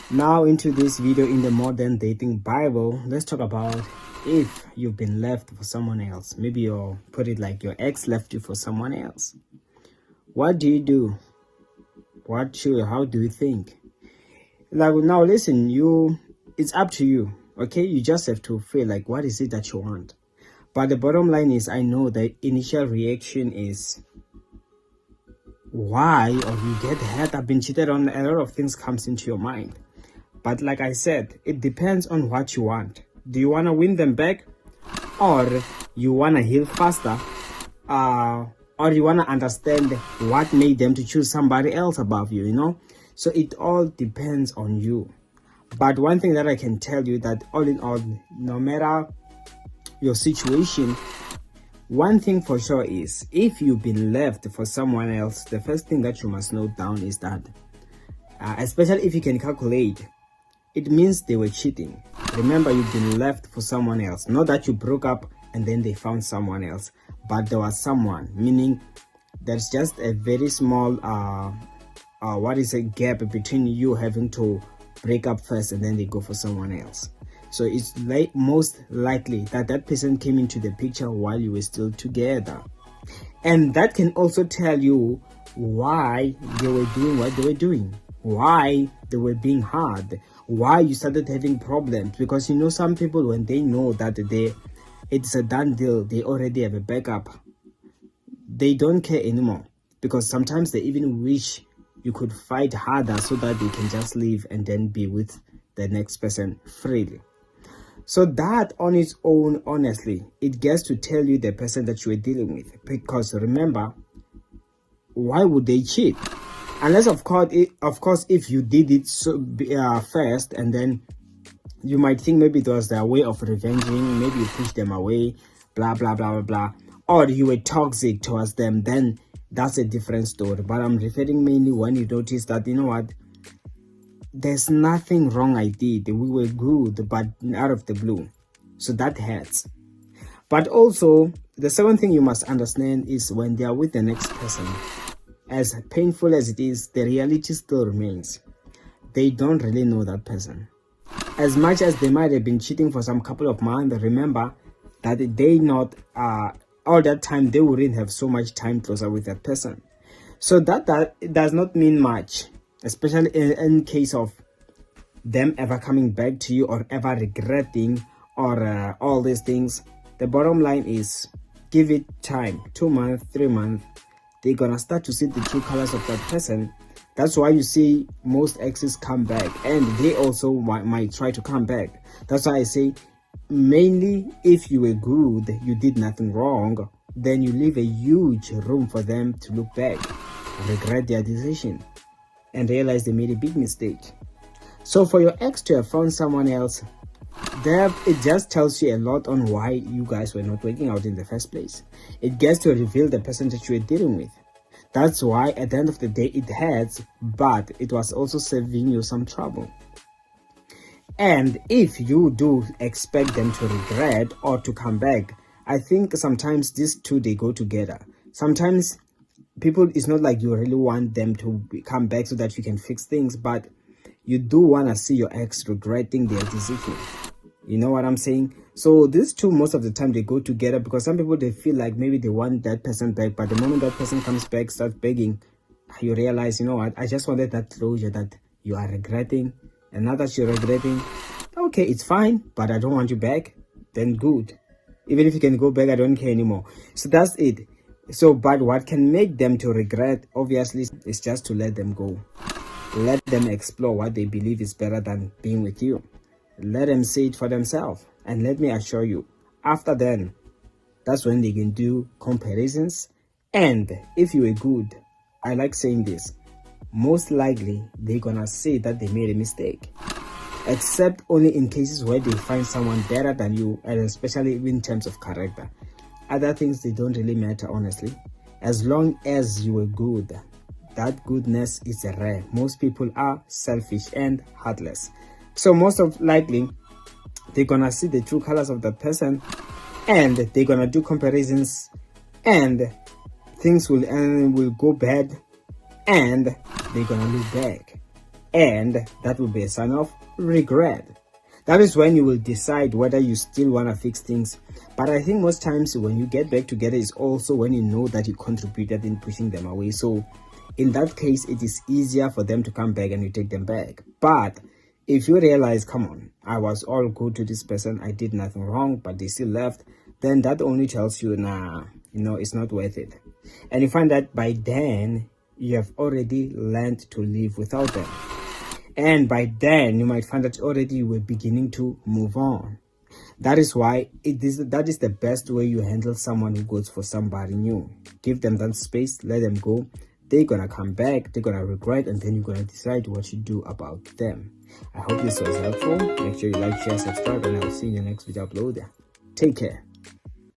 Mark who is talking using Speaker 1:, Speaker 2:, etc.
Speaker 1: Now into this video in the modern dating Bible, let's talk about if you've been left for someone else. Maybe you'll put it like your ex left you for someone else. What do you do? How do you think? Like now listen, it's up to you. Okay, you just have to feel like what is it that you want. But the bottom line is, I know the initial reaction is why, or you get hurt, I've been cheated on, a lot of things comes into your mind. But like I said, it depends on what you want. Do you want to win them back, or you want to heal faster, or you want to understand what made them to choose somebody else above you, So it all depends on you. But one thing that I can tell you, that all in all, no matter your situation, one thing for sure is, if you've been left for someone else, the first thing that you must note down is that, especially if you can calculate, it means they were cheating. Remember, you've been left for someone else. Not that you broke up and then they found someone else, but there was someone, meaning there's just a very small gap between you having to break up first and then they go for someone else. So it's most likely that that person came into the picture while you were still together. And that can also tell you why they were doing what they were doing, why they were being hard, why you started having problems. Because some people, when they know that it's a done deal, they already have a backup, they don't care anymore. Because sometimes they even wish you could fight harder so that they can just leave and then be with the next person freely. So that on its own, honestly, it gets to tell you the person that you are dealing with. Because remember, why would they cheat? Unless, of course, if you did it first, and then you might think maybe it was their way of revenging, maybe you pushed them away, blah, blah, blah, blah, blah. Or you were toxic towards them, then that's a different story. But I'm referring mainly when you notice that, there's nothing wrong I did. We were good, but out of the blue. So that hurts. But also, the second thing you must understand is when they are with the next person, as painful as it is, the reality still remains. They don't really know that person. As much as they might have been cheating for some couple of months, remember that all that time they wouldn't have so much time closer with that person. So that does not mean much, especially in case of them ever coming back to you or ever regretting or all these things. The bottom line is, give it time, 2 months, 3 months, they're gonna start to see the true colors of that person. That's why you see most exes come back, and they also might try to come back. That's why I say, mainly if you were good, you did nothing wrong, then you leave a huge room for them to look back, regret their decision, and realize they made a big mistake. So for your ex to have found someone else, it just tells you a lot on why you guys were not working out in the first place. It gets to reveal the person that you were dealing with. That's why at the end of the day it hurts, but it was also saving you some trouble. And if you do expect them to regret or to come back, I think sometimes these two, they go together. Sometimes people, it's not like you really want them to come back so that you can fix things, but you do want to see your ex regretting their decision. You know what I'm saying? So these two, most of the time, they go together, because some people, they feel like maybe they want that person back, but the moment that person comes back, starts begging, you realize, what, I just wanted that closure that you are regretting. And now that you're regretting, okay, it's fine, but I don't want you back, then good. Even if you can go back, I don't care anymore. So that's it. So, but what can make them to regret, obviously, is just to let them go. Let them explore what they believe is better than being with you. Let them see it for themselves. And let me assure you, after then, that's when they can do comparisons. And if you were good, I like saying this, most likely they're gonna say that they made a mistake. Except only in cases where they find someone better than you, and especially in terms of character. Other things, they don't really matter, honestly. As long as you were good, that goodness is rare. Most people are selfish and heartless. So most of likely, they're gonna see the true colors of that person, and they're gonna do comparisons, and things will go bad, and they're gonna look back. and that will be a sign of regret. That is when you will decide whether you still want to fix things. But I think most times when you get back together is also when you know that you contributed in pushing them away. So in that case, it is easier for them to come back and you take them back. But if you realize, come on, I was all good to this person, I did nothing wrong, but they still left, then that only tells you, nah, it's not worth it. And you find that by then, you have already learned to live without them. And by then, you might find that already you were beginning to move on. That is why that is the best way you handle someone who goes for somebody new. Give them that space, let them go. They're going to come back, they're going to regret, and then you're going to decide what you do about them. I hope this was helpful. Make sure you like, share, subscribe, and I'll see you in the next video upload. Take care.